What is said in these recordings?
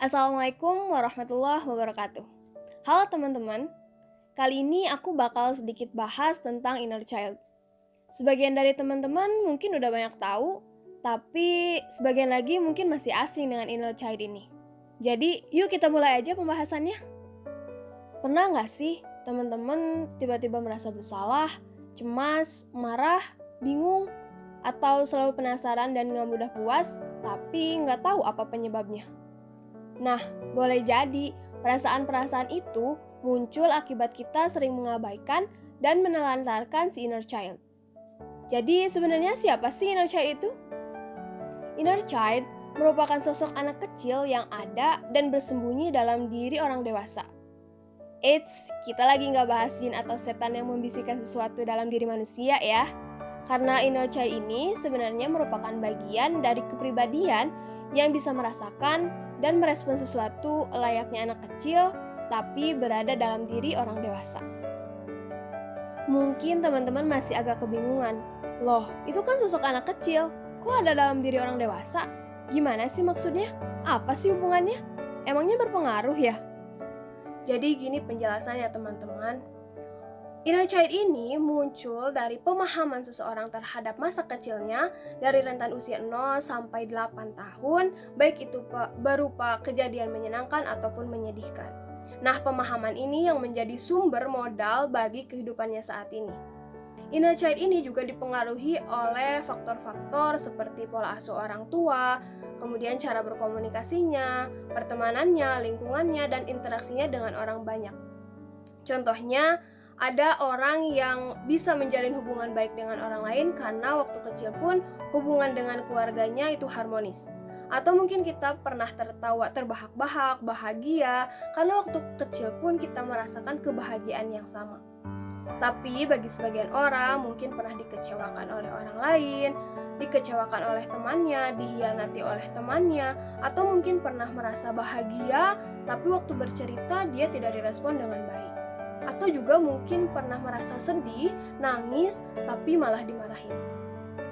Assalamualaikum warahmatullahi wabarakatuh. Halo teman-teman, kali ini aku bakal sedikit bahas tentang inner child. Sebagian dari teman-teman mungkin udah banyak tahu, tapi sebagian lagi mungkin masih asing dengan inner child ini. Jadi, yuk kita mulai aja pembahasannya. Pernah nggak sih teman-teman tiba-tiba merasa bersalah, cemas, marah, bingung, atau selalu penasaran dan nggak mudah puas, tapi nggak tahu apa penyebabnya? Nah, boleh jadi perasaan-perasaan itu muncul akibat kita sering mengabaikan dan menelantarkan si inner child. Jadi sebenarnya siapa sih inner child itu? Inner child merupakan sosok anak kecil yang ada dan bersembunyi dalam diri orang dewasa. Eits, kita lagi nggak bahas jin atau setan yang membisikkan sesuatu dalam diri manusia ya. Karena inner child ini sebenarnya merupakan bagian dari kepribadian yang bisa merasakan dan merespon sesuatu layaknya anak kecil, tapi berada dalam diri orang dewasa. Mungkin teman-teman masih agak kebingungan. Loh, itu kan sosok anak kecil, kok ada dalam diri orang dewasa? Gimana sih maksudnya? Apa sih hubungannya? Emangnya berpengaruh ya? Jadi gini penjelasannya teman-teman. Inner child ini muncul dari pemahaman seseorang terhadap masa kecilnya dari rentan usia 0 sampai 8 tahun, baik itu berupa kejadian menyenangkan ataupun menyedihkan. Nah, pemahaman ini yang menjadi sumber modal bagi kehidupannya saat ini. Inner child ini juga dipengaruhi oleh faktor-faktor seperti pola asuh orang tua, kemudian cara berkomunikasinya, pertemanannya, lingkungannya, dan interaksinya dengan orang banyak. Contohnya, ada orang yang bisa menjalin hubungan baik dengan orang lain karena waktu kecil pun hubungan dengan keluarganya itu harmonis. Atau mungkin kita pernah tertawa terbahak-bahak, bahagia, karena waktu kecil pun kita merasakan kebahagiaan yang sama. Tapi bagi sebagian orang mungkin pernah dikecewakan oleh orang lain, dikecewakan oleh temannya, dihianati oleh temannya, atau mungkin pernah merasa bahagia, tapi waktu bercerita dia tidak direspon dengan baik. Atau juga mungkin pernah merasa sedih, nangis, tapi malah dimarahin.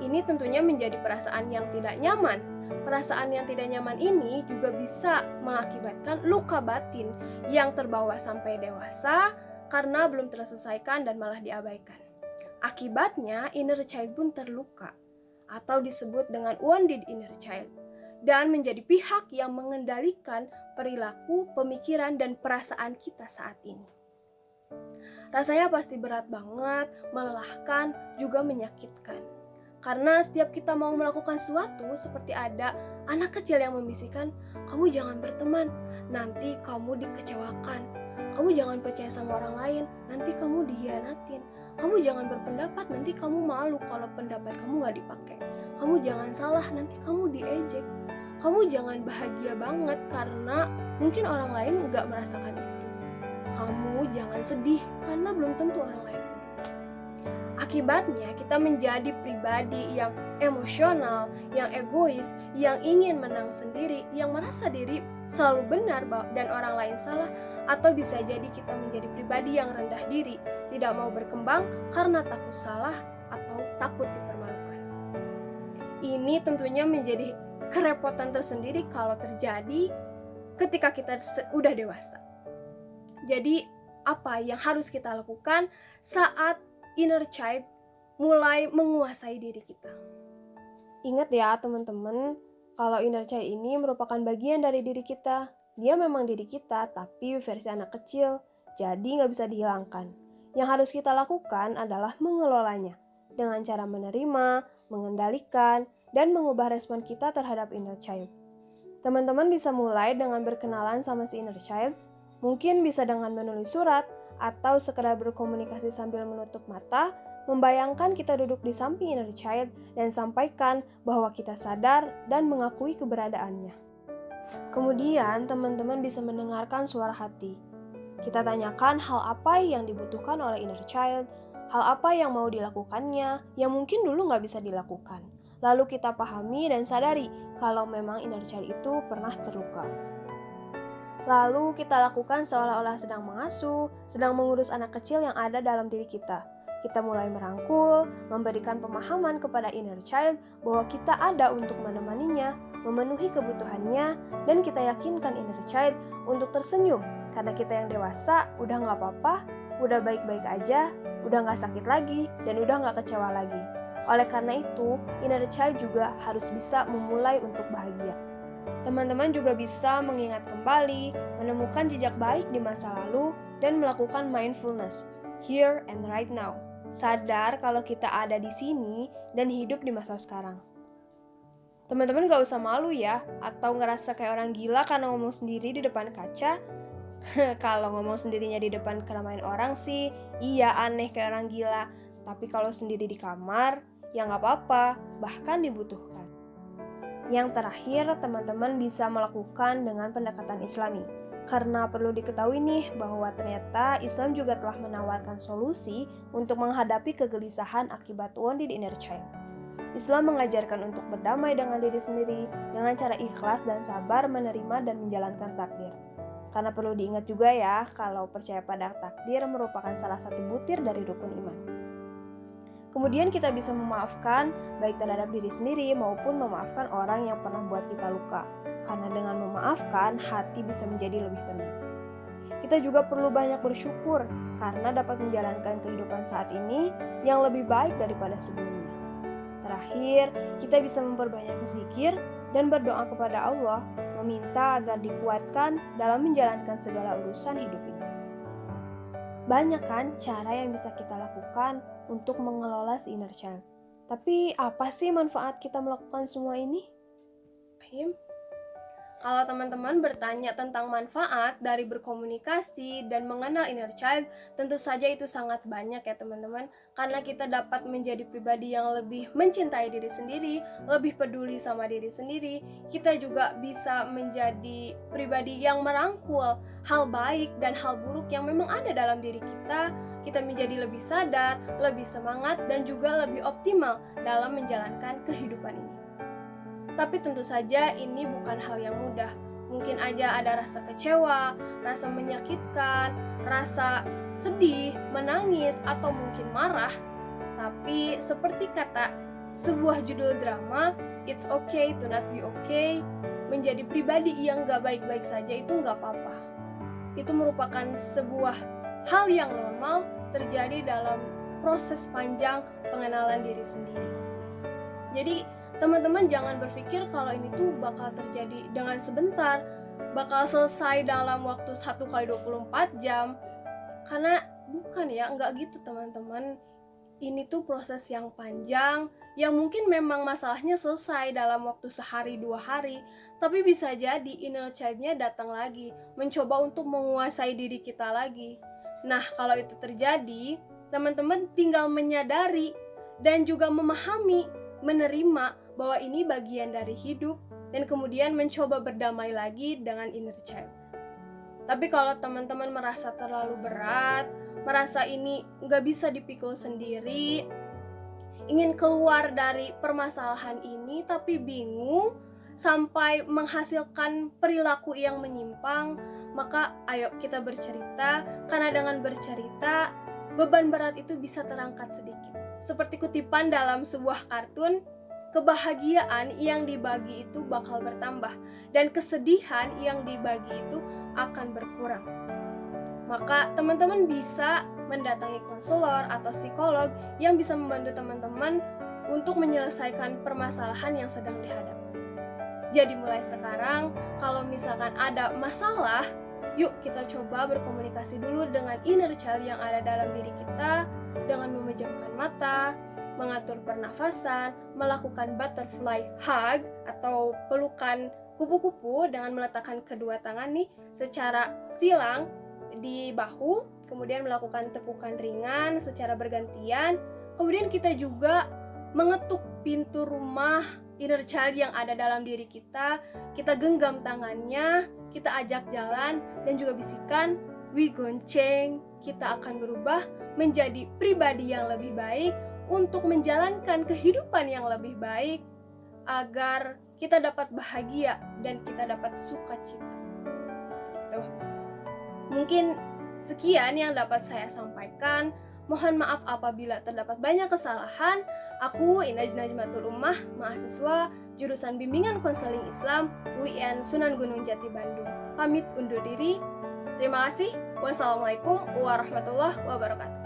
Ini tentunya menjadi perasaan yang tidak nyaman. Perasaan yang tidak nyaman ini juga bisa mengakibatkan luka batin yang terbawa sampai dewasa karena belum terselesaikan dan malah diabaikan. Akibatnya, inner child pun terluka atau disebut dengan wounded inner child dan menjadi pihak yang mengendalikan perilaku, pemikiran, dan perasaan kita saat ini. Rasanya pasti berat banget, melelahkan, juga menyakitkan. Karena setiap kita mau melakukan sesuatu seperti ada anak kecil yang membisikkan, kamu jangan berteman, nanti kamu dikecewakan. Kamu jangan percaya sama orang lain, nanti kamu dihianatin. Kamu jangan berpendapat, nanti kamu malu kalau pendapat kamu gak dipakai. Kamu jangan salah, nanti kamu diejek. Kamu jangan bahagia banget karena mungkin orang lain gak merasakan itu. Kamu jangan sedih karena belum tentu orang lain. Akibatnya kita menjadi pribadi yang emosional, yang egois, yang ingin menang sendiri, yang merasa diri selalu benar dan orang lain salah, atau bisa jadi kita menjadi pribadi yang rendah diri, tidak mau berkembang karena takut salah atau takut dipermalukan. Ini tentunya menjadi kerepotan tersendiri kalau terjadi ketika kita udah dewasa. Jadi, apa yang harus kita lakukan saat inner child mulai menguasai diri kita? Ingat ya teman-teman, kalau inner child ini merupakan bagian dari diri kita. Dia memang diri kita, tapi versi anak kecil, jadi nggak bisa dihilangkan. Yang harus kita lakukan adalah mengelolanya dengan cara menerima, mengendalikan, dan mengubah respon kita terhadap inner child. Teman-teman bisa mulai dengan berkenalan sama si inner child. Mungkin bisa dengan menulis surat atau sekedar berkomunikasi sambil menutup mata, membayangkan kita duduk di samping inner child dan sampaikan bahwa kita sadar dan mengakui keberadaannya. Kemudian, teman-teman bisa mendengarkan suara hati. Kita tanyakan hal apa yang dibutuhkan oleh inner child, hal apa yang mau dilakukannya, yang mungkin dulu nggak bisa dilakukan. Lalu kita pahami dan sadari kalau memang inner child itu pernah terluka. Lalu kita lakukan seolah-olah sedang mengasuh, sedang mengurus anak kecil yang ada dalam diri kita. kita mulai merangkul, memberikan pemahaman kepada inner child bahwa kita ada untuk menemaninya, memenuhi kebutuhannya, dan kita yakinkan inner child untuk tersenyum karena kita yang dewasa udah gak apa-apa, udah baik-baik aja, udah gak sakit lagi, dan udah gak kecewa lagi. Oleh karena itu, inner child juga harus bisa memulai untuk bahagia. Teman-teman juga bisa mengingat kembali, menemukan jejak baik di masa lalu, dan melakukan mindfulness, here and right now. Sadar kalau kita ada di sini dan hidup di masa sekarang. Teman-teman gak usah malu ya, atau ngerasa kayak orang gila karena ngomong sendiri di depan kaca. Kalau ngomong sendirinya di depan keramaian orang sih, iya aneh kayak orang gila. Tapi kalau sendiri di kamar, ya gak apa-apa, bahkan dibutuhkan. Yang terakhir, teman-teman bisa melakukan dengan pendekatan Islami. Karena perlu diketahui nih bahwa ternyata Islam juga telah menawarkan solusi untuk menghadapi kegelisahan akibat wounded inner child. Islam mengajarkan untuk berdamai dengan diri sendiri dengan cara ikhlas dan sabar menerima dan menjalankan takdir. Karena perlu diingat juga ya, kalau percaya pada takdir merupakan salah satu butir dari rukun iman. Kemudian kita bisa memaafkan baik terhadap diri sendiri maupun memaafkan orang yang pernah buat kita luka. Karena dengan memaafkan, hati bisa menjadi lebih tenang. Kita juga perlu banyak bersyukur karena dapat menjalankan kehidupan saat ini yang lebih baik daripada sebelumnya. Terakhir, kita bisa memperbanyak zikir dan berdoa kepada Allah, meminta agar dikuatkan dalam menjalankan segala urusan hidup ini. Banyak kan cara yang bisa kita lakukan untuk mengelola si inner child. Tapi apa sih manfaat kita melakukan semua ini? Kalau teman-teman bertanya tentang manfaat dari berkomunikasi dan mengenal inner child, tentu saja itu sangat banyak ya teman-teman. Karena kita dapat menjadi pribadi yang lebih mencintai diri sendiri, lebih peduli sama diri sendiri. Kita juga bisa menjadi pribadi yang merangkul hal baik dan hal buruk yang memang ada dalam diri kita. Kita menjadi lebih sadar, lebih semangat, dan juga lebih optimal dalam menjalankan kehidupan ini. Tapi tentu saja ini bukan hal yang mudah. Mungkin aja ada rasa kecewa, rasa menyakitkan, rasa sedih, menangis, atau mungkin marah. Tapi seperti kata sebuah judul drama, It's okay to not be okay. Menjadi pribadi yang gak baik-baik saja itu gak apa-apa. Itu merupakan sebuah hal yang normal terjadi dalam proses panjang pengenalan diri sendiri. Jadi teman-teman jangan berpikir kalau ini tuh bakal terjadi dengan sebentar, bakal selesai dalam waktu 1x24 jam. Karena bukan ya, nggak gitu teman-teman. Ini tuh proses yang panjang, yang mungkin memang masalahnya selesai dalam waktu sehari 2 hari, tapi bisa jadi inner child-nya datang lagi, mencoba untuk menguasai diri kita lagi. Nah, kalau itu terjadi, teman-teman tinggal menyadari dan juga memahami, menerima bahwa ini bagian dari hidup, dan kemudian mencoba berdamai lagi dengan inner child. Tapi kalau teman-teman merasa terlalu berat, merasa ini nggak bisa dipikul sendiri, ingin keluar dari permasalahan ini tapi bingung, sampai menghasilkan perilaku yang menyimpang, maka ayo kita bercerita, karena dengan bercerita, beban berat itu bisa terangkat sedikit. Seperti kutipan dalam sebuah kartun, kebahagiaan yang dibagi itu bakal bertambah, dan kesedihan yang dibagi itu akan berkurang. Maka teman-teman bisa mendatangi konselor atau psikolog yang bisa membantu teman-teman untuk menyelesaikan permasalahan yang sedang dihadapi. Jadi mulai sekarang, kalau misalkan ada masalah, yuk kita coba berkomunikasi dulu dengan inner child yang ada dalam diri kita dengan memejamkan mata, mengatur pernafasan, melakukan butterfly hug atau pelukan kupu-kupu dengan meletakkan kedua tangan nih secara silang di bahu, kemudian melakukan tepukan ringan secara bergantian. Kemudian kita juga mengetuk pintu rumah inner child yang ada dalam diri kita genggam tangannya, kita ajak jalan dan juga bisikan, we gonceng, kita akan berubah menjadi pribadi yang lebih baik untuk menjalankan kehidupan yang lebih baik agar kita dapat bahagia dan kita dapat sukacita. Gitu. Mungkin sekian yang dapat saya sampaikan. Mohon maaf apabila terdapat banyak kesalahan. Aku Inaj Najmatul Ummah, mahasiswa jurusan Bimbingan Konseling Islam UIN Sunan Gunung Jati Bandung. Pamit undur diri. Terima kasih. Wassalamualaikum warahmatullahi wabarakatuh.